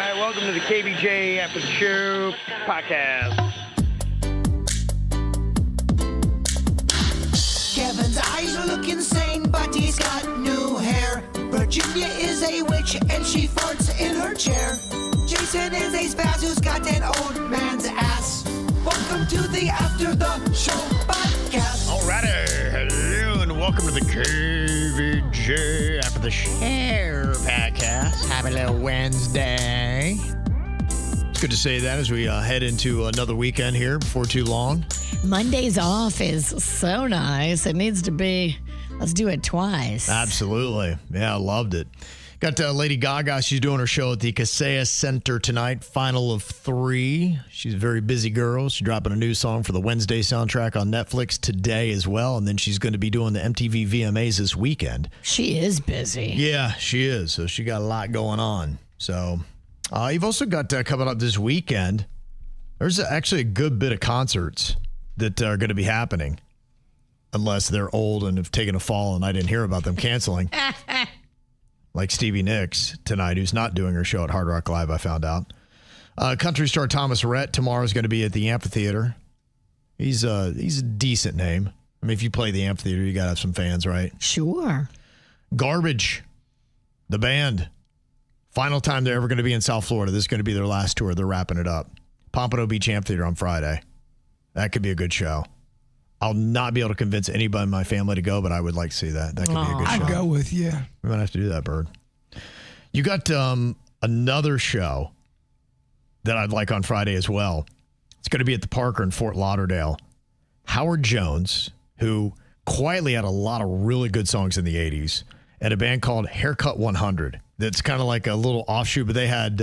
right, welcome to the KVJ After the Show podcast. Kevin's eyes look insane, but he's got new hair. Virginia is a witch, and she farts in her chair. Jason is a spaz who's got an old man's ass. Welcome to the After the Show podcast. Alrighty, hello, and welcome to the KVJ After the Show podcast. Happy little Wednesday. It's good to say that as we head into another weekend here before too long. Mondays off is so nice. It needs to be. Let's do it twice. Absolutely. Yeah, I loved it. Got Lady Gaga. She's doing her show at the KVJShow Center tonight, final of 3. She's a very busy girl. She's dropping a new song for the Wednesday soundtrack on Netflix today as well. And then she's going to be doing the MTV VMAs this weekend. She is busy. Yeah, she is. So she got a lot going on. So you've also got coming up this weekend. There's actually a good bit of concerts that are going to be happening. Unless they're old and have taken a fall and I didn't hear about them canceling. Like Stevie Nicks tonight, who's not doing her show at Hard Rock Live, I found out. Country star Thomas Rhett tomorrow is going to be at the amphitheater. He's a decent name. I mean, if you play the amphitheater, you got to have some fans, right? Sure. Garbage, the band. Final time they're ever going to be in South Florida. This is going to be their last tour. They're wrapping it up. Pompano Beach Amphitheater on Friday. That could be a good show. I'll not be able to convince anybody in my family to go, but I would like to see that. That could be a good show. I'd go with you. We might have to do that, Bird. You got another show that I'd like on Friday as well. It's going to be at the Parker in Fort Lauderdale. Howard Jones, who quietly had a lot of really good songs in the 80s, and a band called Haircut 100. That's kind of like a little offshoot, but they had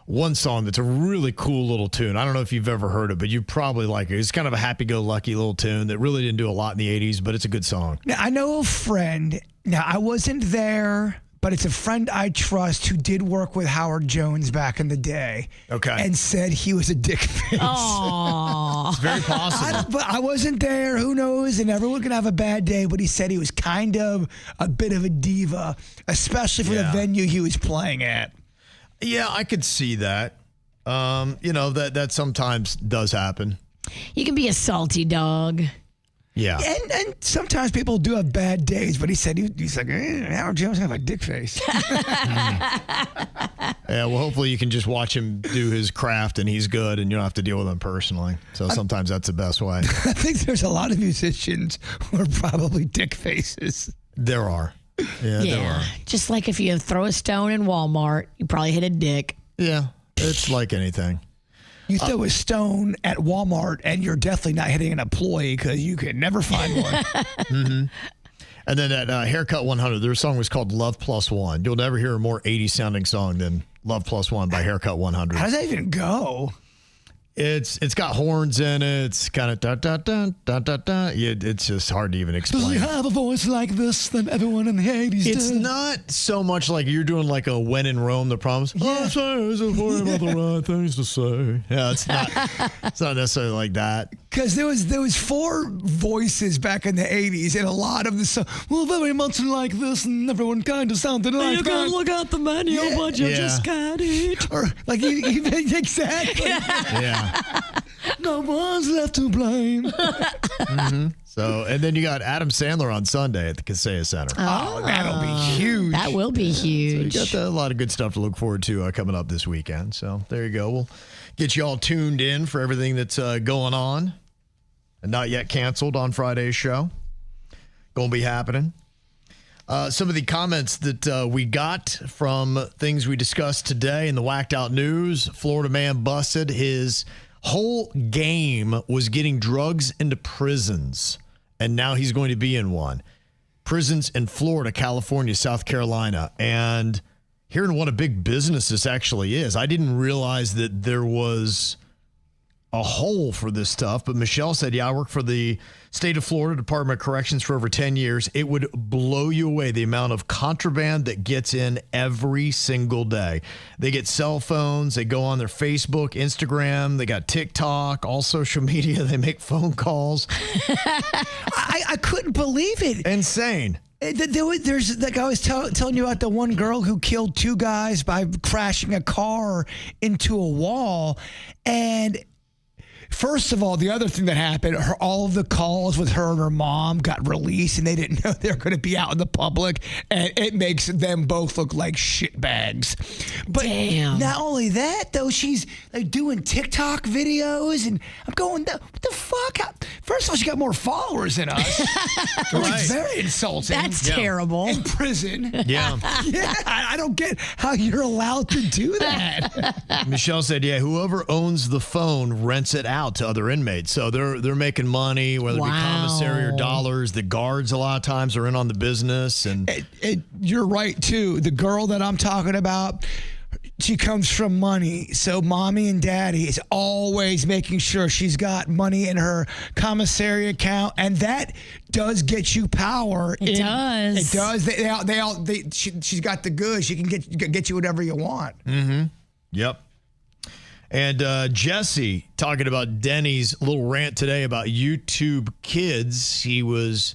one song that's a really cool little tune. I don't know if you've ever heard it, but you probably like it. It's kind of a happy-go-lucky little tune that really didn't do a lot in the 80s, but it's a good song. Now, I know a friend. Now, I wasn't there, but it's a friend I trust who did work with Howard Jones back in the day. Okay. And said he was a dick face. Aww. It's very possible. But I wasn't there. Who knows? And everyone can have a bad day, but he said he was kind of a bit of a diva, especially for the venue he was playing at. Yeah, I could see that. That sometimes does happen. You can be a salty dog. Yeah. And sometimes people do have bad days, but he said he's like, Howard Jones have a dick face. Yeah, well, hopefully you can just watch him do his craft and he's good and you don't have to deal with him personally. So sometimes that's the best way. I think there's a lot of musicians who are probably dick faces. There are. Yeah, there are. Just like if you throw a stone in Walmart, you probably hit a dick. Yeah, it's like anything. You throw a stone at Walmart and you're definitely not hitting an employee because you can never find one. Mm-hmm. And then that Haircut 100, their song was called Love Plus One. You'll never hear a more 80s sounding song than Love Plus One by Haircut 100. How does that even go? It's got horns in it. It's kind of da-da-da. It's just hard to even explain. Does he have a voice like this than everyone in the 80s did? It's not so much like you're doing like a When in Rome, the Promise. Yeah. Oh, sorry, it's about the right things to say. Yeah, it's not necessarily like that. Because there was 4 voices back in the 80s, and a lot of the songs, well, very much like this, and everyone kind of sounded like you can look at the menu, but you just can't eat. Or like exactly. Yeah. No one's left to blame. Mm-hmm. So, and then you got Adam Sandler on Sunday at the KVJShow Center. Oh, that'll be huge. That will be huge. So you got a lot of good stuff to look forward to coming up this weekend. So there you go. We'll get you all tuned in for everything that's going on and not yet canceled on Friday's show. Going to be happening. Some of the comments that we got from things we discussed today in the Whacked Out News. Florida man busted. His whole game was getting drugs into prisons, and now he's going to be in one. Prisons in Florida, California, South Carolina, and hearing what a big business this actually is. I didn't realize that there was a hole for this stuff, but Michelle said, yeah, I worked for the state of Florida Department of Corrections for over 10 years. It would blow you away, the amount of contraband that gets in every single day. They get cell phones, they go on their Facebook, Instagram, they got TikTok, all social media, they make phone calls. I couldn't believe it. Insane. There's like I was telling you about the one girl who killed 2 guys by crashing a car into a wall. And first of all, the other thing that happened, all of the calls with her and her mom got released, and they didn't know they were going to be out in the public, and it makes them both look like shitbags. But Damn. Not only that, though, she's like doing TikTok videos, and I'm going, what the fuck? First of all, she got more followers than us. Which is very insulting. That's terrible. In prison. Yeah. Yeah, I don't get how you're allowed to do that. Michelle said, yeah, whoever owns the phone rents it out to other inmates. So they're making money, whether it be commissary or dollars. The guards a lot of times are in on the business. And you're right, too. The girl that I'm talking about, she comes from money. So mommy and daddy is always making sure she's got money in her commissary account. And that does get you power. It does. It does. She's got the goods. She can get you whatever you want. Mm-hmm. Yep. And Jesse talking about Denny's little rant today about YouTube Kids. He was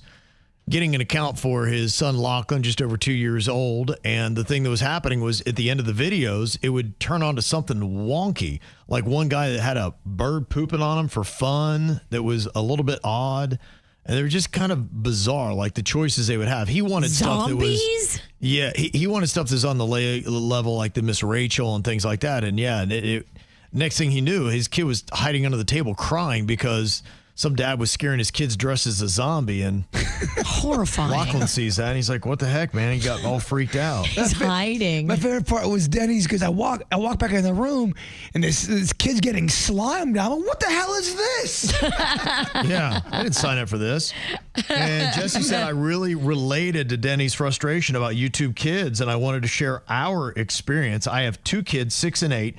getting an account for his son Lachlan, just over 2 years old. And the thing that was happening was at the end of the videos, it would turn on to something wonky. Like one guy that had a bird pooping on him for fun that was a little bit odd. And they were just kind of bizarre, like the choices they would have. He wanted stuff that was... Yeah, he wanted stuff that was on the level like the Miss Rachel and things like that. And yeah, next thing he knew, his kid was hiding under the table crying because some dad was scaring his kids dressed as a zombie. And horrifying. Lachlan sees that and he's like, what the heck, man? He got all freaked out. He's hiding. My favorite part was Denny's because I walk back in the room and this kid's getting slimed. I'm like, what the hell is this? Yeah, I didn't sign up for this. And Jesse said, I really related to Denny's frustration about YouTube Kids, and I wanted to share our experience. I have 2 kids, 6 and 8.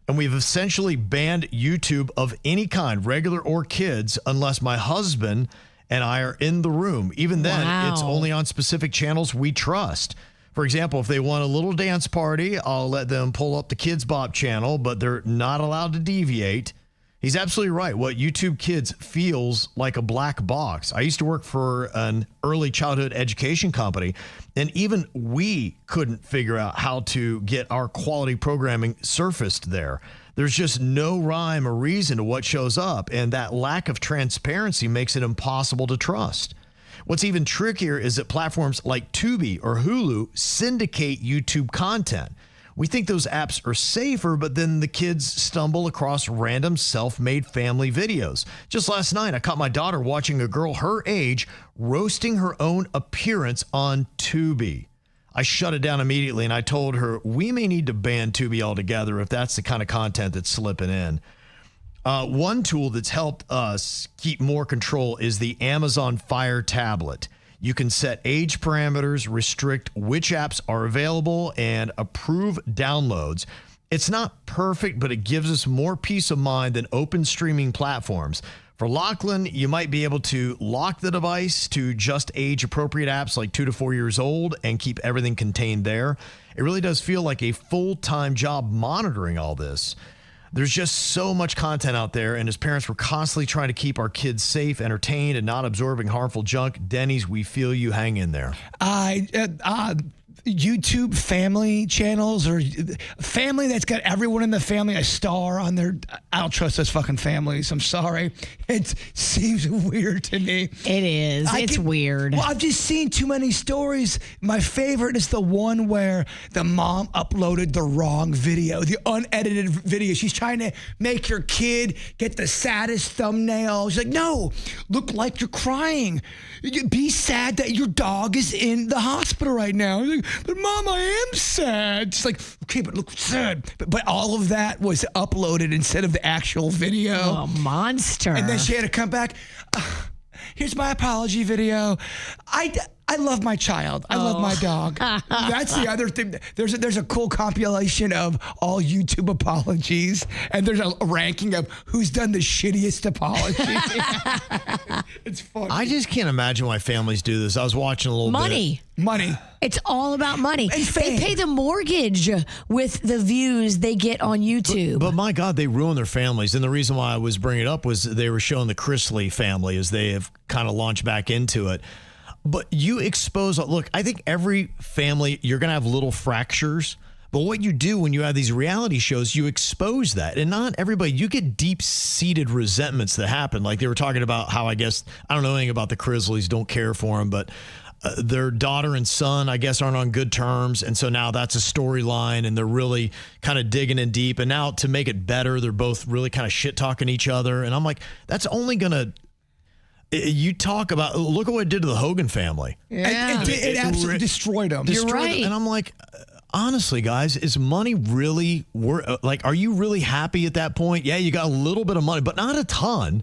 And we've essentially banned YouTube of any kind, regular or kids, unless my husband and I are in the room. Even then, It's only on specific channels we trust. For example, if they want a little dance party, I'll let them pull up the Kids Bop channel, but they're not allowed to deviate. He's absolutely right. What YouTube Kids feels like a black box. I used to work for an early childhood education company, and even we couldn't figure out how to get our quality programming surfaced there. There's just no rhyme or reason to what shows up, and that lack of transparency makes it impossible to trust. What's even trickier is that platforms like Tubi or Hulu syndicate YouTube content. We think those apps are safer, but then the kids stumble across random self-made family videos. Just last night, I caught my daughter watching a girl her age roasting her own appearance on Tubi. I shut it down immediately, and I told her we may need to ban Tubi altogether if that's the kind of content that's slipping in. One tool that's helped us keep more control is the Amazon Fire tablet. You can set age parameters, restrict which apps are available, and approve downloads. It's not perfect, but it gives us more peace of mind than open streaming platforms. For Lachlan, you might be able to lock the device to just age-appropriate apps like 2 to 4 years old and keep everything contained there. It really does feel like a full-time job monitoring all this. There's just so much content out there, and as parents, we're constantly trying to keep our kids safe, entertained, and not absorbing harmful junk. Denny's, we feel you. Hang in there. YouTube family channels or family that's got everyone in the family a star on their... I don't trust those fucking families. I'm sorry. It seems weird to me. It is. It's weird. Well, I've just seen too many stories. My favorite is the one where the mom uploaded the wrong video, the unedited video. She's trying to make your kid get the saddest thumbnail. She's like, no, look like you're crying. Be sad that your dog is in the hospital right now. Like, but Mom, I am sad. She's like, okay, but look sad. But all of that was uploaded instead of the actual video. Oh, monster. And then she had to come back. Here's my apology video. I love my child. I love my dog. That's the other thing. There's a cool compilation of all YouTube apologies, and there's a ranking of who's done the shittiest apology. It's funny. I just can't imagine why families do this. I was watching a little bit. Money. It's all about money. And they pay the mortgage with the views they get on YouTube. But my God, they ruin their families. And the reason why I was bringing it up was they were showing the Chrisley family as they have kind of launched back into it. But you expose, look, I think every family, you're going to have little fractures. But what you do when you have these reality shows, you expose that. And not everybody, you get deep-seated resentments that happen. Like they were talking about how, I guess, I don't know anything about the Grizzlies, don't care for them, but their daughter and son, I guess, aren't on good terms. And so now that's a storyline, and they're really kind of digging in deep. And now to make it better, they're both really kind of shit-talking each other. And I'm like, that's only going to... You talk about, look at what it did to the Hogan family. Yeah. It absolutely destroyed them. You're right. And I'm like, honestly, guys, is money really worth, like, are you really happy at that point? Yeah, you got a little bit of money, but not a ton.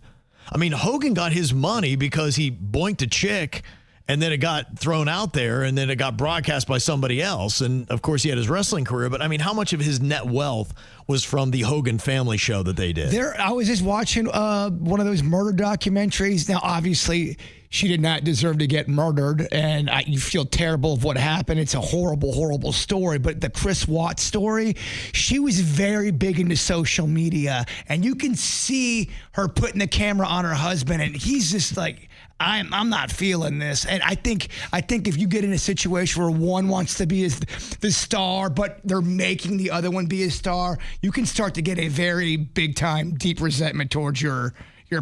I mean, Hogan got his money because he boinked a chick, and then it got thrown out there, and then it got broadcast by somebody else. And, of course, he had his wrestling career. But, I mean, how much of his net wealth was from the Hogan family show that they did? I was just watching one of those murder documentaries. Now, obviously, she did not deserve to get murdered, and you feel terrible of what happened. It's a horrible, horrible story. But the Chris Watts story, she was very big into social media, and you can see her putting the camera on her husband, and he's just like, I'm not feeling this. And I think if you get in a situation where one wants to be the star, but they're making the other one be a star, you can start to get a very big time, deep resentment towards your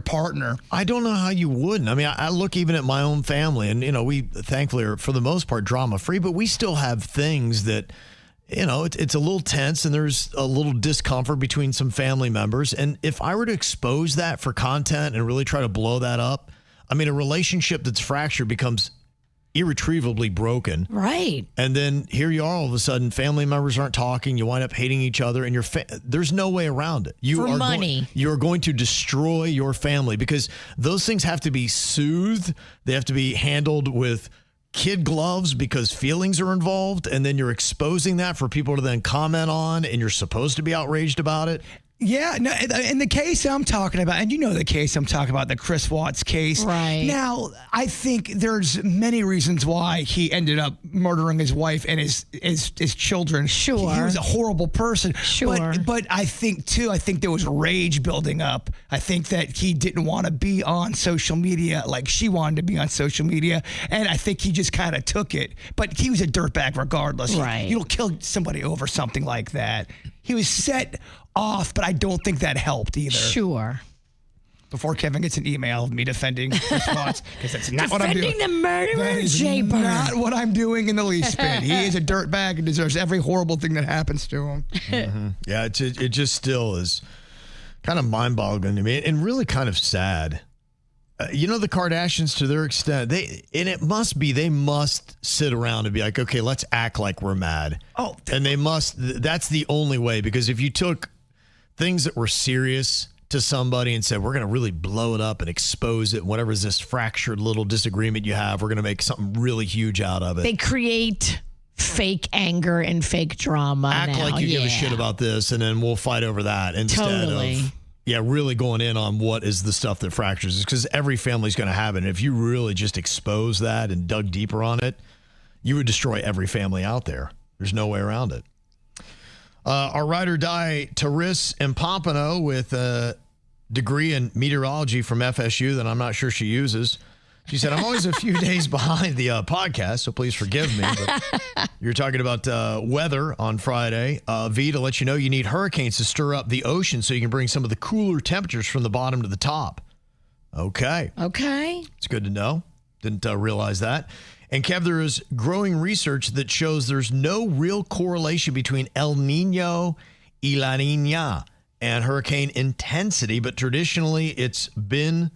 partner. I don't know how you wouldn't. I mean, I look even at my own family, and, you know, we thankfully are, for the most part, drama free, but we still have things that, you know, it's a little tense, and there's a little discomfort between some family members. And if I were to expose that for content and really try to blow that up, I mean, a relationship that's fractured becomes irretrievably broken. Right. And then here you are, all of a sudden, family members aren't talking. You wind up hating each other, and there's no way around it. For money. You're going to destroy your family, because those things have to be soothed. They have to be handled with kid gloves because feelings are involved. And then you're exposing that for people to then comment on, and you're supposed to be outraged about it. Yeah, no, in the case I'm talking about, and you know the case I'm talking about, the Chris Watts case. Right. Now, I think there's many reasons why he ended up murdering his wife and his children. Sure. He was a horrible person. Sure. But I think there was rage building up. I think that he didn't want to be on social media like she wanted to be on social media, and I think he just kind of took it. But he was a dirtbag regardless. Right. You don't kill somebody over something like that. He was set off, but I don't think that helped either. Sure. Before Kevin gets an email of me defending Chris Watts, because that's not what I'm doing. Defending the murderer, That is Jbird. not what I'm doing in the least bit. He is a dirtbag and deserves every horrible thing that happens to him. Mm-hmm. Yeah, it just still is kind of mind-boggling to me, and really kind of sad. You know, the Kardashians, to their extent, they must sit around and be like, okay, let's act like we're mad. Oh, and that's the only way, because if you took things that were serious to somebody and said, we're going to really blow it up and expose it, whatever's this fractured little disagreement you have, we're going to make something really huge out of it. They create fake anger and fake drama. Act like you give a shit about this, and then we'll fight over that instead of... Yeah, really going in on what is the stuff that fractures, because every family's going to have it. And if you really just expose that and dug deeper on it, you would destroy every family out there. There's no way around it. Our ride or die, Taris in Pompano, with a degree in meteorology from FSU that I'm not sure she uses. She said, I'm always a few days behind the podcast, so please forgive me. But you're talking about weather on Friday. V, to let you know, you need hurricanes to stir up the ocean so you can bring some of the cooler temperatures from the bottom to the top. Okay. It's good to know. Didn't realize that. And Kev, there is growing research that shows there's no real correlation between El Nino y La Niña and hurricane intensity, but traditionally it's been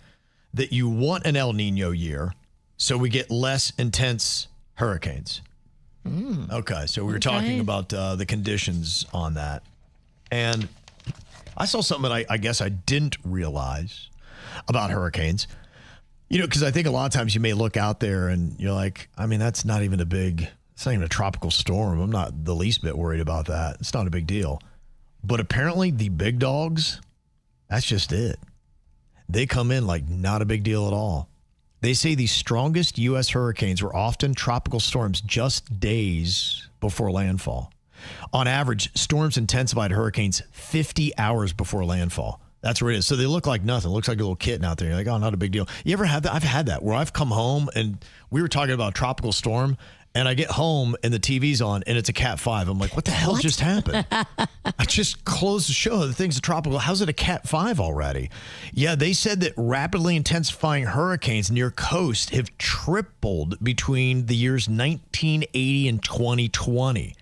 that you want an El Nino year so we get less intense hurricanes. Okay, so we were talking about the conditions on that. And I saw something that I guess I didn't realize about hurricanes. You know, because I think a lot of times you may look out there and you're like, I mean, it's not even a tropical storm. I'm not the least bit worried about that. It's not a big deal. But apparently the big dogs, that's just it. They come in like not a big deal at all. They say the strongest U.S. hurricanes were often tropical storms just days before landfall. On average, storms intensified hurricanes 50 hours before landfall. That's where it is. So they look like nothing. It looks like a little kitten out there. You're like, oh, not a big deal. You ever had that? I've had that where I've come home and we were talking about a tropical storm and I get home and the TV's on and it's a Cat 5. I'm like, what the hell just happened? I just closed the show. The thing's a tropical. How's it a Cat 5 already? Yeah, they said that rapidly intensifying hurricanes near coast have tripled between the years 1980 and 2020.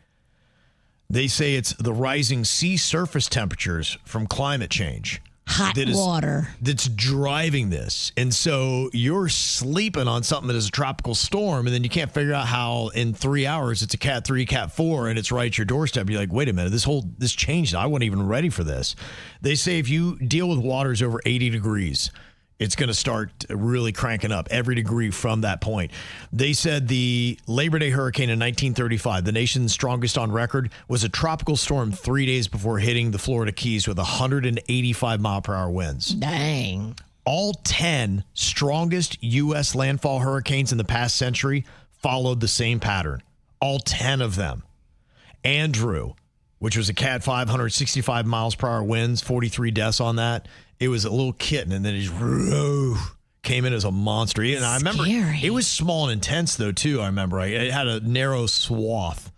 They say it's the rising sea surface temperatures from climate change. Hot water. That's driving this. And so you're sleeping on something that is a tropical storm, and then you can't figure out how in 3 hours it's a Cat 3, Cat 4, and it's right at your doorstep. You're like, wait a minute, this changed. I wasn't even ready for this. They say if you deal with waters over 80 degrees, it's going to start really cranking up every degree from that point. They said the Labor Day hurricane in 1935, the nation's strongest on record, was a tropical storm 3 days before hitting the Florida Keys with 185 mile per hour winds. Dang. All 10 strongest U.S. landfall hurricanes in the past century followed the same pattern. All 10 of them. Andrew, which was a Cat 5, 165 miles per hour winds, 43 deaths on that. It was a little kitten, and then he just came in as a monster. And I remember it was small and intense, though, too. I remember it had a narrow swath.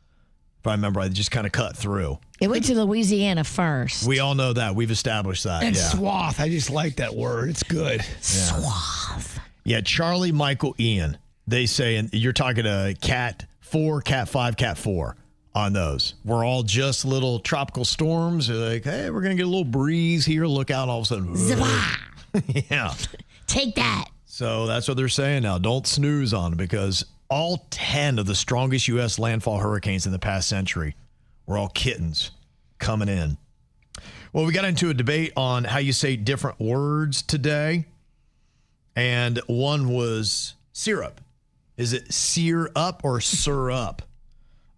If I remember, I just kind of cut through. It went to Louisiana first. We all know that. We've established that. And swath. I just like that word. It's good. Swath. Yeah, Charlie, Michael, Ian. They say, and you're talking to Cat 4, Cat 5, Cat 4. On those. We're all just little tropical storms. They're like, hey, we're going to get a little breeze here. Look out, and all of a sudden. Yeah. Take that. So that's what they're saying now. Don't snooze on it because all 10 of the strongest U.S. landfall hurricanes in the past century were all kittens coming in. Well, we got into a debate on how you say different words today. And one was syrup. Is it sear up or sir up?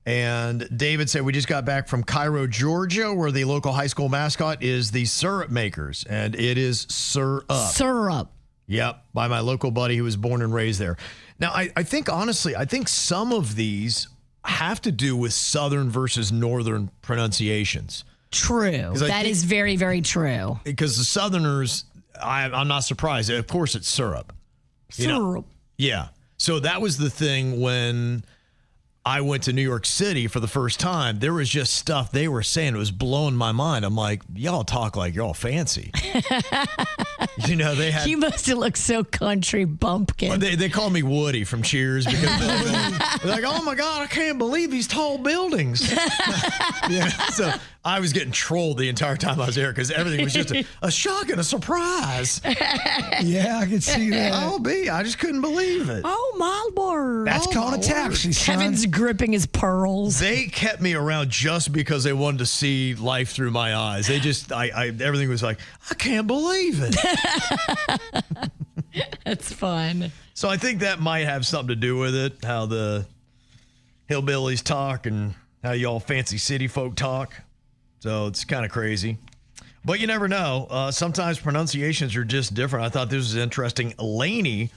And David said, we just got back from Cairo, Georgia, where the local high school mascot is the Syrup Makers, and it is Syrup. Syrup. Yep, by my local buddy who was born and raised there. Now, I think, honestly, some of these have to do with Southern versus Northern pronunciations. True. That is very, very true. Because the Southerners, I'm not surprised. Of course, it's syrup. Syrup. Yeah. So that was the thing when I went to New York City for the first time. There was just stuff they were saying. It was blowing my mind. I'm like, y'all talk like y'all fancy. They had. You must have looked so country bumpkin. They call me Woody from Cheers because they're like, oh my God, I can't believe these tall buildings. Yeah. So I was getting trolled the entire time I was there because everything was just a shock and a surprise. Yeah, I can see that. I just couldn't believe it. Oh my word. That's called a taxi, son. Kevin's gripping his pearls. They kept me around just because they wanted to see life through my eyes. They just, everything was like, I can't believe it. That's fun. So I think that might have something to do with it, how the hillbillies talk and how y'all fancy city folk talk. So it's kind of crazy. But you never know. Sometimes pronunciations are just different. I thought this was interesting. Lainey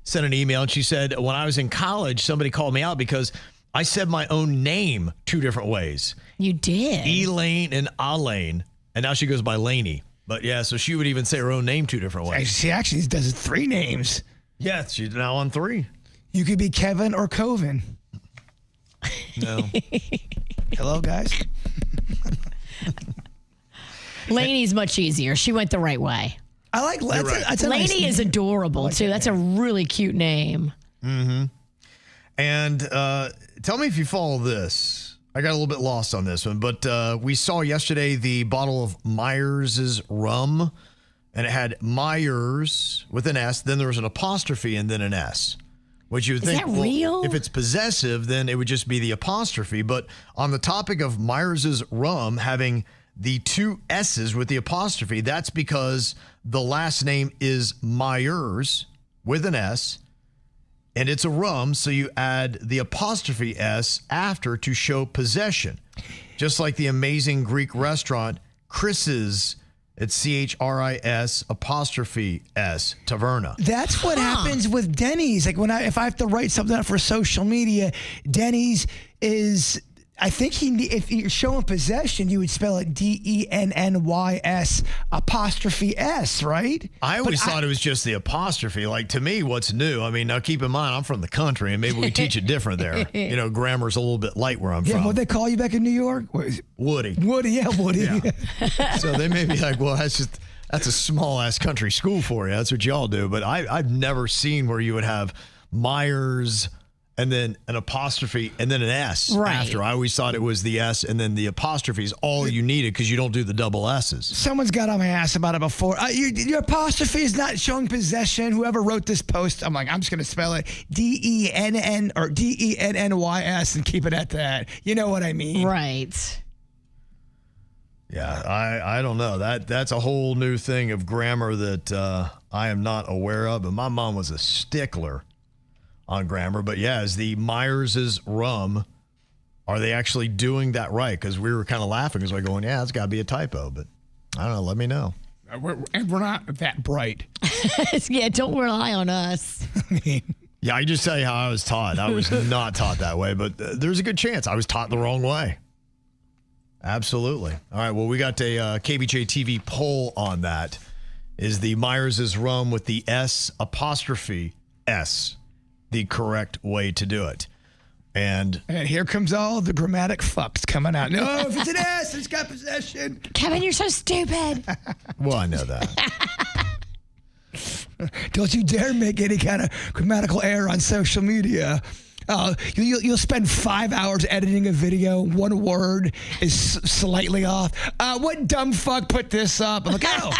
sent an email and she said, when I was in college, somebody called me out because I said my own name 2 different ways. You did? Elaine and Alaine. And now she goes by Lainey. But yeah, so she would even say her own name 2 different ways. She actually does 3 names. Yeah, she's now on 3. You could be Kevin or Coven. No. Hello, guys. Lainey's much easier. She went the right way. I like right. Lainey is adorable, too. That's a really cute name. Mm-hmm. And tell me if you follow this. I got a little bit lost on this one, but we saw yesterday the bottle of Myers' rum, and it had Myers with an S, then there was an apostrophe, and then an S. Which you would think, that real? If it's possessive, then it would just be the apostrophe. But on the topic of Myers' rum having the 2 S's with the apostrophe, that's because the last name is Myers with an S, and it's a rum, so you add the apostrophe S after to show possession. Just like the amazing Greek restaurant, Chris's, it's C-H-R-I-S apostrophe S, Taverna. That's what happens with Denny's. Like if I have to write something up for social media, Denny's is I think if you're showing possession, you would spell it DENNYS apostrophe S, right? I always thought it was just the apostrophe. Like, to me, what's new? I mean, now keep in mind, I'm from the country, and maybe we teach it different there. You know, grammar's a little bit light where I'm from. Yeah, what they call you back in New York? Woody. Woody, yeah, Woody. Yeah. So they may be like, well, that's a small-ass country school for you. That's what y'all do. But I've never seen where you would have Myers and then an apostrophe and then an S after. I always thought it was the S and then the apostrophe is all you needed because you don't do the double S's. Someone's got on my ass about it before. Your apostrophe is not showing possession. Whoever wrote this post, I'm like, I'm just going to spell it DENN or DENNYS and keep it at that. You know what I mean? Right. Yeah, I don't know. That's a whole new thing of grammar that I am not aware of. But my mom was a stickler on grammar. But yeah, is the Myers' rum, are they actually doing that right? Because we were kind of laughing because we're going, yeah, it's got to be a typo. But I don't know. Let me know. And we're not that bright. Yeah, don't rely on us. I mean, yeah, I just tell you how I was taught. I was not taught that way, but there's a good chance I was taught the wrong way. Absolutely. All right, well, we got a KVJ TV poll on that. Is the Myers' rum with the S apostrophe S the correct way to do it? And here comes all the grammatic fucks coming out. No, if it's an S, it's got possession. Kevin, you're so stupid. Well, I know that. Don't you dare make any kind of grammatical error on social media. You'll spend 5 hours editing a video. One word is slightly off. What dumb fuck put this up? I'm like, oh,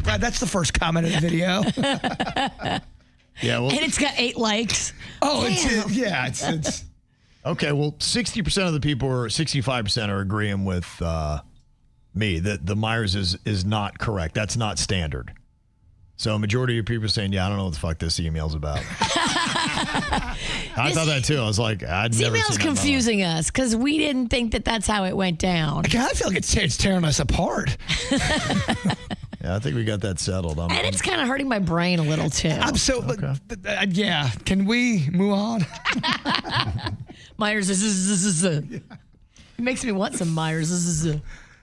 that's the first comment of the video. Yeah, well, and it's got 8 likes. Oh, it's okay. Well, 60% of the people, or 65%, are agreeing with me that the Myers is not correct. That's not standard. So a majority of people are saying, yeah, I don't know what the fuck this email's about. I thought that too. I was like, I'd never seen that. This email's confusing us because we didn't think that that's how it went down. I kind of feel like it's tearing us apart. Yeah, I think we got that settled. And it's kind of hurting my brain a little too. Yeah. Can we move on? Myers. It makes me want some Myers.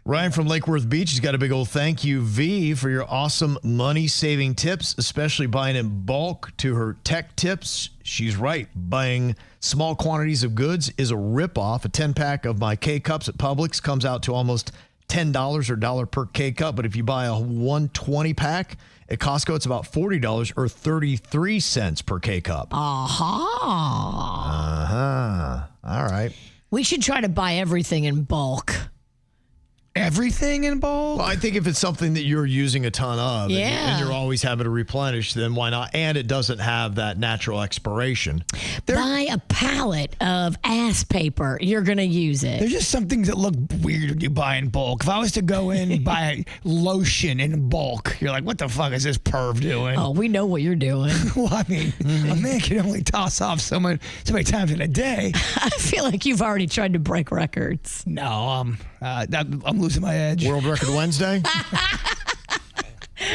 Ryan from Lake Worth Beach has got a big old thank you, V, for your awesome money-saving tips, especially buying in bulk. To her tech tips, she's right. Buying small quantities of goods is a ripoff. A 10-pack of my K-Cups at Publix comes out to almost $10 or $1 per K-Cup. But if you buy a 120-pack at Costco, it's about $40 or 33 cents per K-Cup. Uh-huh. All right. We should try to buy everything in bulk. Everything in bulk? Well, I think if it's something that you're using a ton of and you're always having to replenish, then why not? And it doesn't have that natural expiration. Buy a pallet of ass paper. You're going to use it. There's just some things that look weird when you buy in bulk. If I was to go in and buy lotion in bulk, you're like, what the fuck is this perv doing? Oh, we know what you're doing. Well, I mean, a man can only toss off so many times in a day. I feel like you've already tried to break records. No, I'm losing my edge. World Record Wednesday?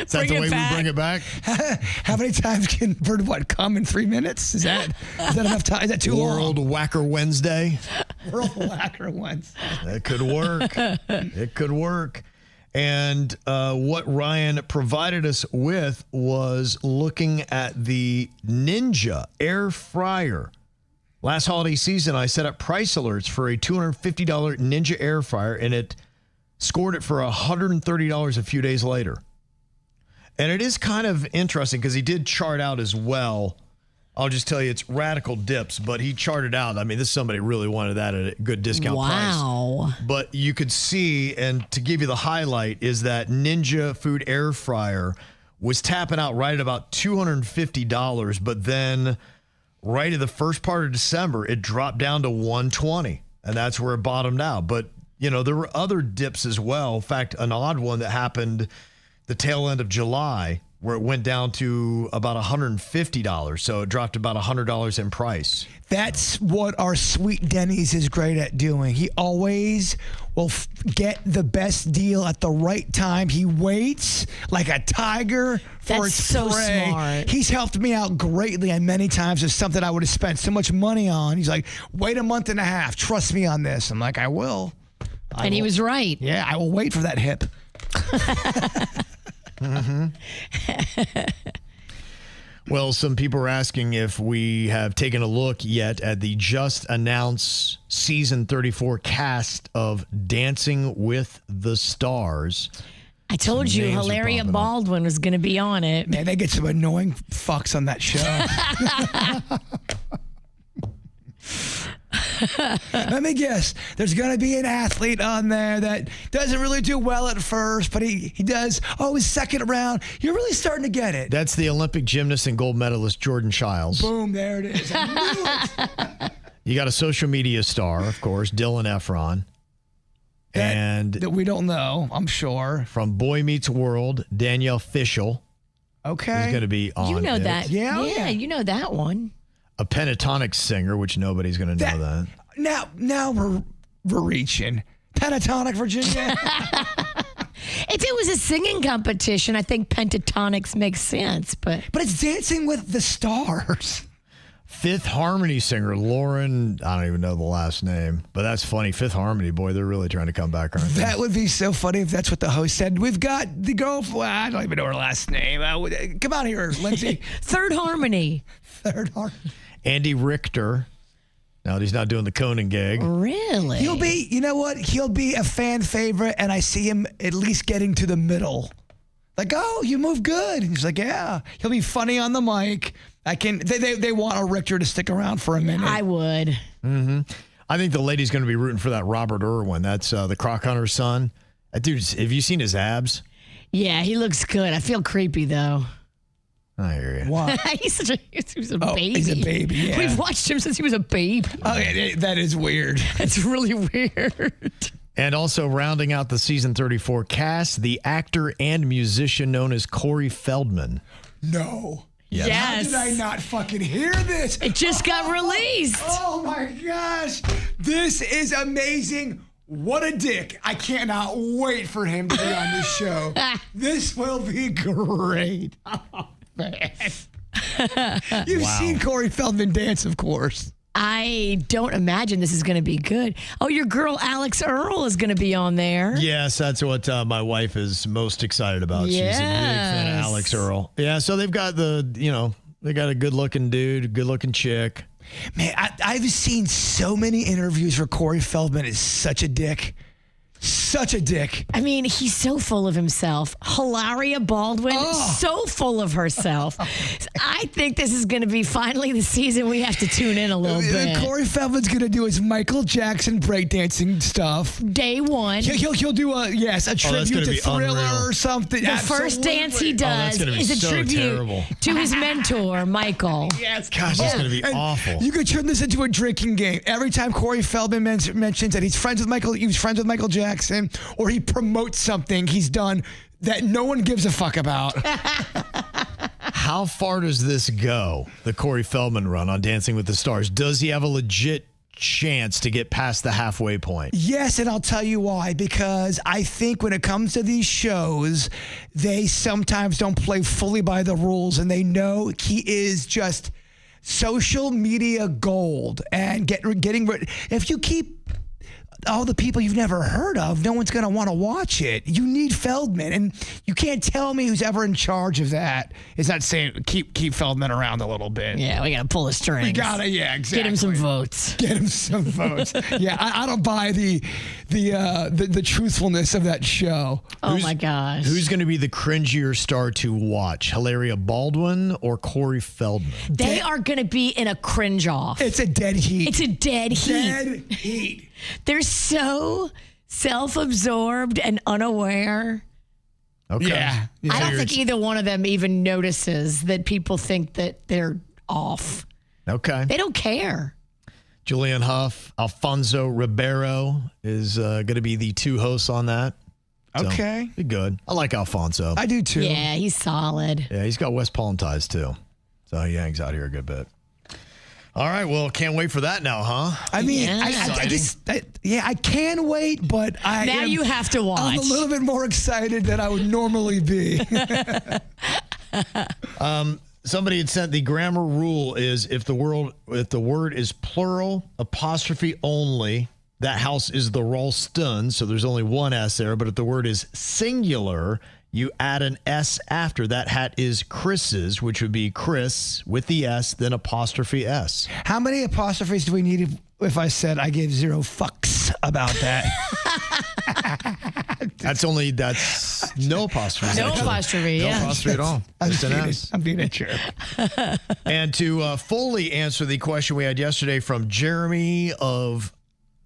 Is that the way we bring it back? How many times can Bird come in 3 minutes? Is that enough time? Is that too long? World Whacker Wednesday? World Whacker Wednesday. It could work. It could work. And what Ryan provided us with was looking at the Ninja air fryer. Last holiday season, I set up price alerts for a $250 Ninja air fryer, and it scored it for $130 a few days later. And it is kind of interesting because he did chart out as well. I'll just tell you, it's radical dips, but he charted out. I mean, this somebody really wanted that at a good discount price. But you could see, and to give you the highlight, is that Ninja food air fryer was tapping out right at about $250, but then right at the first part of December, it dropped down to $120, and that's where it bottomed out. But, you know, there were other dips as well. In fact, an odd one that happened the tail end of July where it went down to about $150. So it dropped about $100 in price. That's what our sweet Denny's is great at doing. He always will get the best deal at the right time. He waits like a tiger for That's its so prey. smart. He's helped me out greatly, and many times there's something I would have spent so much money on. He's like, wait a month and a half. Trust me on this. I'm like, I will. And he was right. Yeah, I will wait for that hip. Well, some people are asking if we have taken a look yet at the just announced season 34 cast of Dancing with the Stars. I told you names are Hilaria popping up. Baldwin was going to be on it. Man, they get some annoying fucks on that show. Let me guess. There's going to be an athlete on there that doesn't really do well at first, but he does. Oh, his second round. You're really starting to get it. That's the Olympic gymnast and gold medalist Jordan Childs. Boom, there it is. I knew it. You got a social media star, of course, Dylan Efron. And That we don't know, I'm sure. from Boy Meets World, Danielle Fishel Okay. is going to be on You know it. that. Yeah, Yeah, you know that one. A pentatonic singer, which nobody's going to know that. Now we're reaching. Pentatonic, Virginia. If it was a singing competition, I think pentatonics makes sense. But But it's Dancing with the Stars. Fifth Harmony singer, Lauren, I don't even know the last name, but that's funny. Fifth Harmony, boy, they're really trying to come back, aren't they? That would be so funny if that's what the host said. We've got the girl, I don't even know her last name. Come on here, Lindsay. Third Harmony. Third heart. Andy Richter. Now he's not doing the Conan gig. Really? He'll be, you know what? He'll be a fan favorite, and I see him at least getting to the middle. Like, oh, you move good. And he's like, yeah. He'll be funny on the mic. They want a Richter to stick around for a minute. I would. I think the lady's going to be rooting for that Robert Irwin. That's the Croc Hunter's son. That dude, have you seen his abs? Yeah, he looks good. I feel creepy, though. I hear you. What? He's a Oh, baby. he's a baby, yeah. We've watched him since he was a baby. Oh, yeah, that is weird. It's really weird. And also rounding out the season 34 cast, the actor and musician known as Corey Feldman. No. Yes. How did I not fucking hear this? It just got released. Oh my gosh. This is amazing. What a dick. I cannot wait for him to be on this show. This will be great. Oh, man. You've seen Corey Feldman dance, of course. I don't imagine this is going to be good. Oh, your girl Alex Earl is going to be on there. Yes, that's what my wife is most excited about. She's a big fan of Yes. Alex Earl. Yeah, so they've got they got a good-looking dude, good-looking chick. Man, I've seen so many interviews where Corey Feldman is such a dick. Such a dick. I mean, he's so full of himself. Hilaria Baldwin, so full of herself. I think this is going to be finally the season we have to tune in a little bit. Corey Feldman's going to do his Michael Jackson breakdancing stuff. Day one. He'll do a tribute gonna to be Thriller unreal. or something. The first dance he that's does gonna be is a so tribute terrible. to his mentor, Michael. Yes. Gosh, it's going to be And awful. You could turn this into a drinking game. Every time Corey Feldman mentions that he was friends with Michael Jackson, or he promotes something he's done that no one gives a fuck about. How far does this go, the Corey Feldman run on Dancing with the Stars? Does he have a legit chance to get past the halfway point? Yes, and I'll tell you why. Because I think when it comes to these shows, they sometimes don't play fully by the rules, and they know he is just social media gold. And getting rid. If you keep all the people you've never heard of, no one's going to want to watch it. You need Feldman, and you can't tell me who's ever in charge of that is not saying keep Feldman around a little bit. Yeah, we got to pull the strings. We gotta, yeah, exactly. Get him some votes. Get him some votes. Yeah, I don't buy the truthfulness of that show. Oh my gosh. Who's going to be the cringier star to watch, Hilaria Baldwin or Corey Feldman? They are going to be in a cringe off. It's a dead heat. It's a dead heat. Dead heat. They're so self-absorbed and unaware. Okay. Yeah. I don't think either one of them even notices that people think that they're off. Okay. They don't care. Julian Huff, Alfonso Ribeiro is going to be the two hosts on that. So, Okay. be good. I like Alfonso. I do too. Yeah, he's solid. Yeah, he's got West Palm ties too. So he hangs out here a good bit. All right, well, can't wait for that now, huh? I mean, Yeah. I can wait, but Now you have to watch. I'm a little bit more excited than I would normally be. Somebody had sent the grammar rule is if the word is plural, apostrophe only, that house is the Ralston, so there's only one S there. But if the word is singular, you add an S after. That hat is Chris's, which would be Chris with the S, then apostrophe S. How many apostrophes do we need if I said I gave 0 fucks about that? That's no apostrophe. No apostrophe, No yeah. apostrophe at all. Just an S. I'm being a jerk. And to fully answer the question we had yesterday from Jeremy of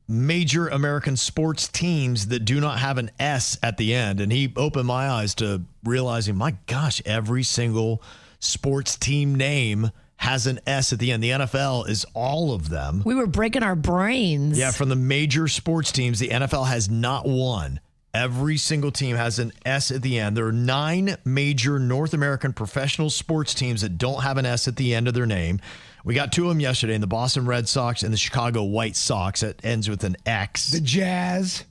major American sports teams that do not have an S at the end. And he opened my eyes to realizing, my gosh, every single sports team name has an S at the end. The NFL is all of them. We were breaking our brains. Yeah, from the major sports teams, the NFL has not one. Every single team has an S at the end. There are 9 major North American professional sports teams that don't have an S at the end of their name. We got 2 of them yesterday, in the Boston Red Sox and the Chicago White Sox. That ends with an X. The Jazz.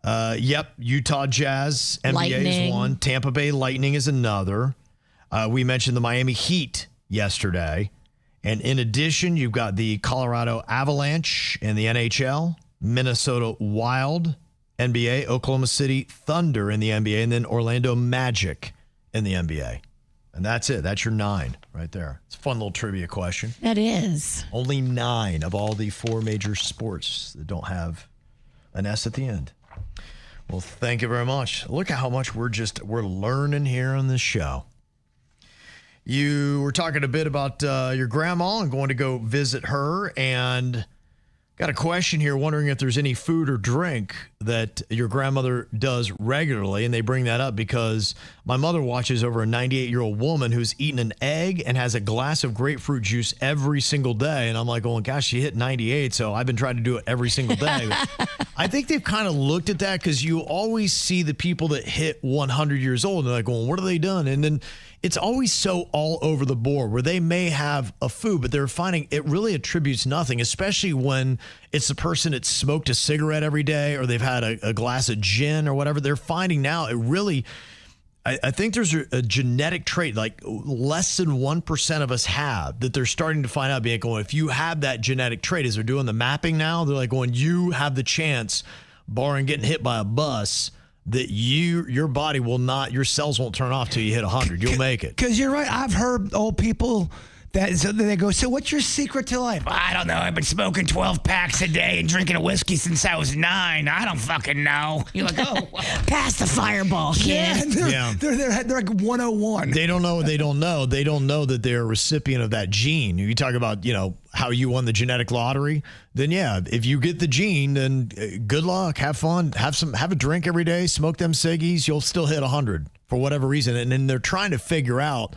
Yep, Utah Jazz, NBA Lightning. is one. Tampa Bay Lightning is another. We mentioned the Miami Heat yesterday. And in addition, you've got the Colorado Avalanche in the NHL, Minnesota Wild, NBA, Oklahoma City Thunder in the NBA, and then Orlando Magic in the NBA. And that's it. That's your 9 right there. It's a fun little trivia question. That is. Only 9 of all the 4 major sports that don't have an S at the end. Well, thank you very much. Look at how much we're learning here on this show. You were talking a bit about your grandma and going to go visit her, and got a question here wondering if there's any food or drink that your grandmother does regularly. And they bring that up because my mother watches over a 98-year-old woman who's eaten an egg and has a glass of grapefruit juice every single day. And I'm like, oh, gosh, she hit 98, so I've been trying to do it every single day. I think they've kind of looked at that because you always see the people that hit 100 years old and they're like, well, what have they done? And then it's always so all over the board where they may have a food, but they're finding it really attributes nothing, especially when it's the person that smoked a cigarette every day or they've had a glass of gin or whatever. They're finding now it really, I think there's a genetic trait like less than 1% of us have that they're starting to find out, being going, if you have that genetic trait, as they're doing the mapping now, they're like going, you have the chance, barring getting hit by a bus, that your body will not, your cells won't turn off till you hit 100. You'll make it. Because you're right. I've heard old people so they go, so what's your secret to life? I don't know. I've been smoking 12 packs a day and drinking a whiskey since I was 9. I don't fucking know. You're like, oh, wow. Pass the fireball, kid. Yeah, they're like 101. They don't know what they don't know. They don't know that they're a recipient of that gene. You talk about, how you won the genetic lottery, then yeah, if you get the gene, then good luck, have fun, have a drink every day, smoke them ciggies, you'll still hit 100 for whatever reason. And then they're trying to figure out,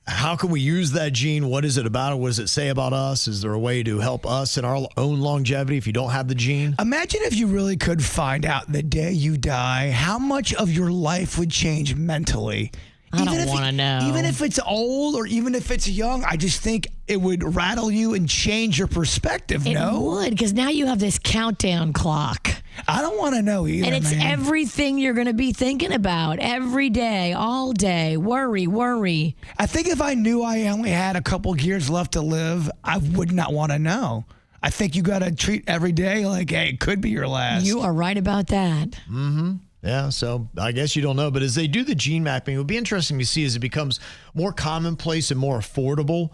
how can we use that gene? What is it about it? What does it say about us? Is there a way to help us in our own longevity if you don't have the gene? Imagine if you really could find out the day you die, how much of your life would change mentally. I don't want to know. Even if it's old or even if it's young, I just think it would rattle you and change your perspective, It would, because now you have this countdown clock. I don't want to know either, And it's man. everything you're going to be thinking about every day, all day. Worry. I think if I knew I only had a couple years left to live, I would not want to know. I think you got to treat every day like, hey, it could be your last. You are right about that. Mm-hmm. Yeah, so I guess you don't know. But as they do the gene mapping, it would be interesting to see as it becomes more commonplace and more affordable.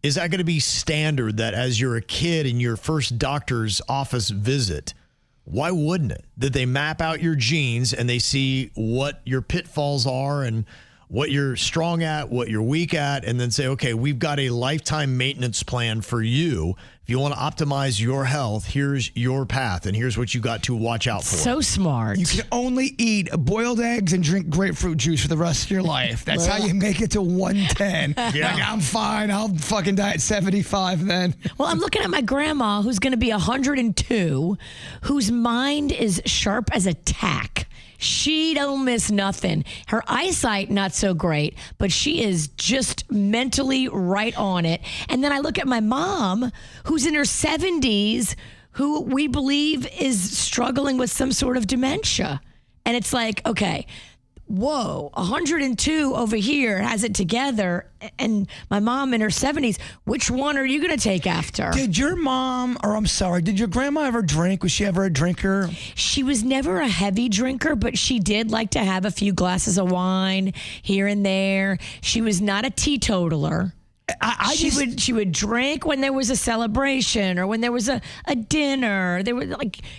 Is that going to be standard that as you're a kid in your first doctor's office visit, why wouldn't it? That they map out your genes and they see what your pitfalls are and what you're strong at, what you're weak at, and then say, okay, we've got a lifetime maintenance plan for you. If If you want to optimize your health, here's your path, and here's what you got to watch out for. So smart. You can only eat boiled eggs and drink grapefruit juice for the rest of your life. That's how you make it to 110. Yeah. Like, I'm fine. I'll fucking die at 75 then. Well, I'm looking at my grandma who's going to be 102, whose mind is sharp as a tack. She don't miss nothing. Her eyesight, not so great, but she is just mentally right on it. And then I look at my mom, who's in her 70s, who we believe is struggling with some sort of dementia. And it's like, okay, whoa, 102 over here has it together, and my mom in her 70s. Which one are you going to take after? Did your grandma ever drink? Was she ever a drinker? She was never a heavy drinker, but she did like to have a few glasses of wine here and there. She was not a teetotaler. She would drink when there was a celebration or when there was a dinner.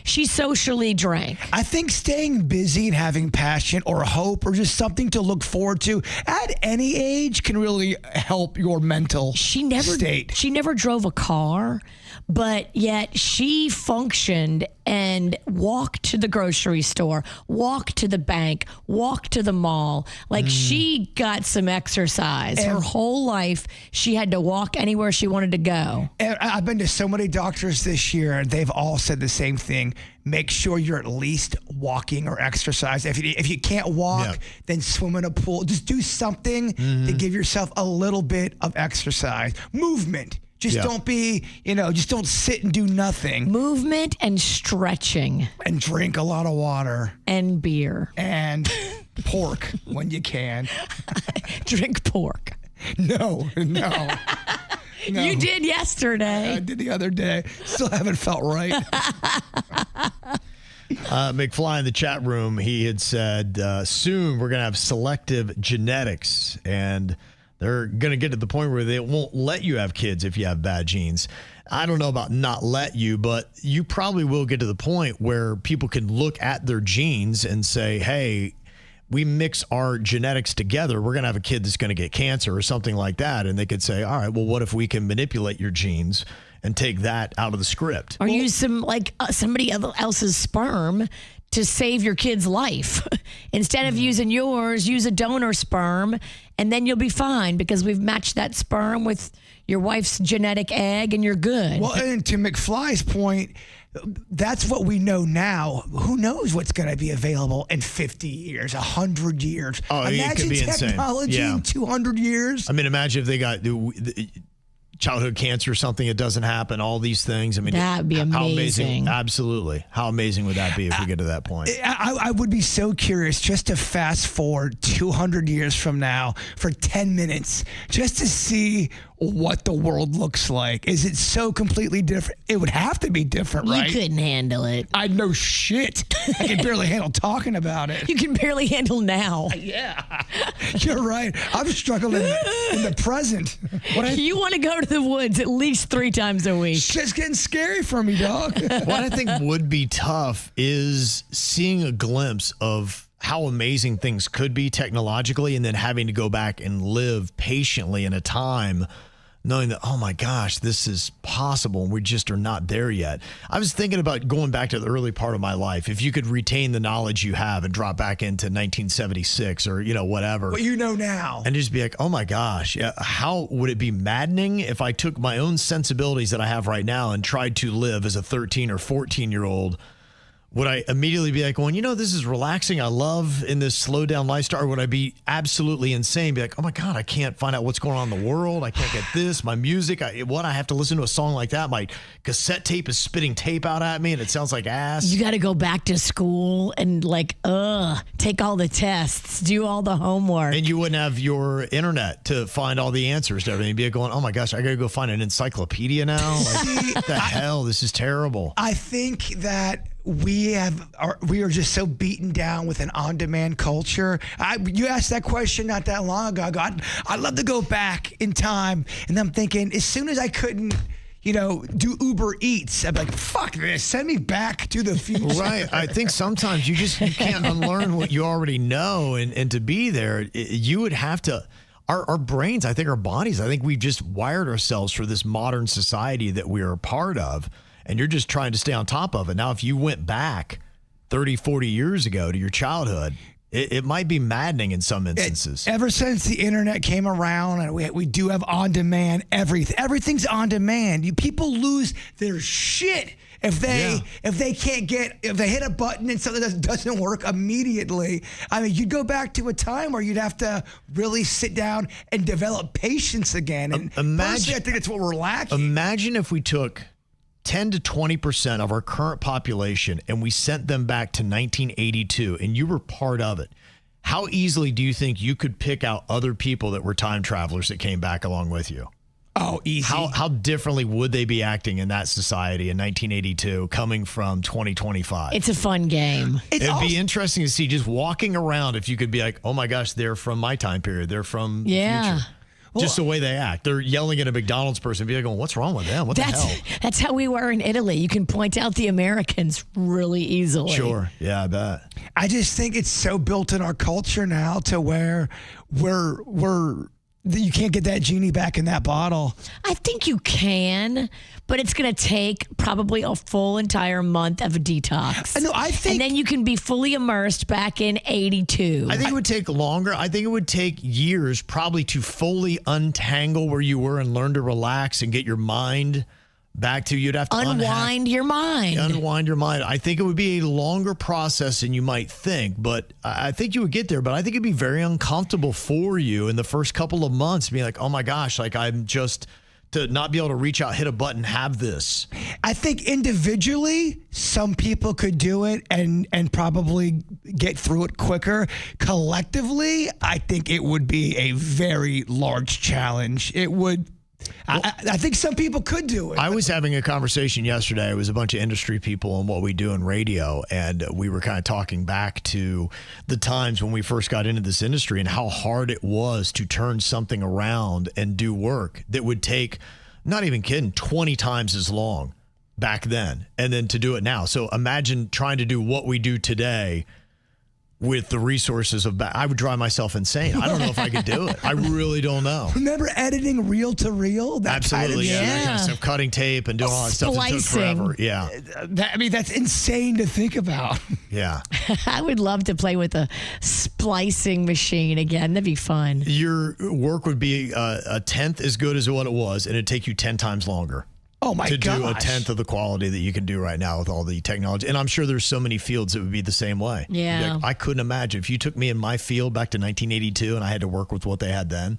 She socially drank. I think staying busy and having passion or hope or just something to look forward to at any age can really help your mental state. She never drove a car, but yet she functioned and walked to the grocery store, walked to the bank, walked to the mall. She got some exercise. Her whole life, she had to walk anywhere she wanted to go. And I've been to so many doctors this year, and they've all said the same thing. Make sure you're at least walking or exercise. If you can't walk, then swim in a pool. Just do something to give yourself a little bit of exercise. Movement. Just don't be, just don't sit and do nothing. Movement and stretching. And drink a lot of water. And beer. And pork when you can. Drink pork. No. You did yesterday. I did the other day. Still haven't felt right. McFly in the chat room, he had said, soon we're going to have selective genetics, and they're going to get to the point where they won't let you have kids if you have bad genes. I don't know about not let you, but you probably will get to the point where people can look at their genes and say, hey, we mix our genetics together, we're going to have a kid that's going to get cancer or something like that. And they could say, all right, well, what if we can manipulate your genes and take that out of the script? Or use somebody else's sperm to save your kid's life. Instead of using yours, use a donor sperm, and then you'll be fine because we've matched that sperm with your wife's genetic egg and you're good. Well, and to McFly's point, that's what we know now. Who knows what's going to be available in 50 years, 100 years? Oh, imagine it could be technology insane. in 200 years. I mean, imagine if they got childhood cancer or something, it doesn't happen, all these things. I mean, that'd be amazing. How amazing. Absolutely. How amazing would that be if we get to that point? I would be so curious just to fast forward 200 years from now for 10 minutes just to see what the world looks like. Is it so completely different? It would have to be different, right? You couldn't handle it. I know shit. I can barely handle talking about it. You can barely handle now. Yeah. You're right. I'm struggling in the present. You want to go to the woods at least 3 times a week. Shit's getting scary for me, dog. What I think would be tough is seeing a glimpse of how amazing things could be technologically and then having to go back and live patiently in a time knowing that, oh my gosh, this is possible and we just are not there yet. I was thinking about going back to the early part of my life. If you could retain the knowledge you have and drop back into 1976 or, whatever. What you know now. And just be like, oh my gosh, how would it be maddening if I took my own sensibilities that I have right now and tried to live as a 13 or 14-year-old? Would I immediately be like, well, this is relaxing. I love in this slow down lifestyle. Or would I be absolutely insane? Be like, oh my God, I can't find out what's going on in the world. I can't get this. My music, I have to listen to a song like that. My cassette tape is spitting tape out at me and it sounds like ass. You got to go back to school and take all the tests, do all the homework. And you wouldn't have your internet to find all the answers to everything. You'd be going, oh my gosh, I got to go find an encyclopedia now. Like, what the hell? This is terrible. I think that we are just so beaten down with an on-demand culture. You asked that question not that long ago. I'd love to go back in time, and I'm thinking as soon as I couldn't, do Uber Eats, I'd be like, fuck this, send me back to the future. Right. I think sometimes you can't unlearn what you already know, and to be there, you would have to our brains, I think our bodies, I think we've just wired ourselves for this modern society that we are a part of, and you're just trying to stay on top of it. Now, if you went back 30, 40 years ago to your childhood, it might be maddening in some instances. Ever since the internet came around, and we do have on-demand everything. Everything's on demand. People lose their shit if they hit a button and something doesn't work immediately. I mean, you'd go back to a time where you'd have to really sit down and develop patience again. And personally, I think it's what we're lacking. Imagine if we took 10 to 20% of our current population and we sent them back to 1982 and you were part of it. How easily do you think you could pick out other people that were time travelers that came back along with you? Oh, easy. How differently would they be acting in that society in 1982 coming from 2025? It's a fun game. It'd be interesting to see just walking around if you could be like, oh my gosh, they're from my time period. They're from the future. Just the way they act. They're yelling at a McDonald's person and be like, going, what's wrong with them? What the hell? That's how we were in Italy. You can point out the Americans really easily. Sure. Yeah, I bet. I just think it's so built in our culture now to where you can't get that genie back in that bottle. I think you can, but it's going to take probably a full entire month of a detox. No, I think, and then you can be fully immersed back in 82. I think it would take longer. I think it would take years probably to fully untangle where you were and learn to relax and get your mind back to, you'd have to unwind your mind. Unwind your mind. I think it would be a longer process than you might think, but I think you would get there. But I think it'd be very uncomfortable for you in the first couple of months, being like, oh my gosh, like I'm just to not be able to reach out, hit a button, have this. I think individually, some people could do it and probably get through it quicker. Collectively, I think it would be a very large challenge. It would. I think some people could do it. I was having a conversation yesterday. It was a bunch of industry people on what we do in radio, and we were kind of talking back to the times when we first got into this industry and how hard it was to turn something around and do work that would take, not even kidding, 20 times as long back then, and then to do it now. So imagine trying to do what we do today with the resources of I would drive myself insane. I don't know if I could do it. I really don't know. Remember editing reel to reel? Absolutely, that kind of stuff. Cutting tape and doing all that stuff. It took forever. Yeah. That's insane to think about. Yeah. I would love to play with a splicing machine again. That'd be fun. Your work would be a tenth as good as what it was, and it'd take you 10 times longer. Oh my gosh. To do a tenth of the quality that you can do right now with all the technology. And I'm sure there's so many fields that would be the same way. Yeah. Like, I couldn't imagine if you took me in my field back to 1982 and I had to work with what they had then,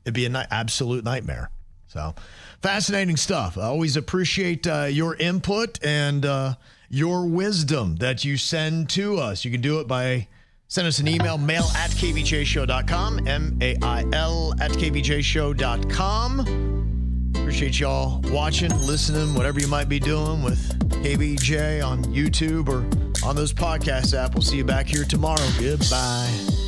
it'd be an absolute nightmare. So fascinating stuff. I always appreciate your input and your wisdom that you send to us. You can do it by send us an email, mail@kvjshow.com, mail@kvjshow.com. Appreciate y'all watching, listening, whatever you might be doing with KVJ on YouTube or on those podcast apps. We'll see you back here tomorrow. Goodbye.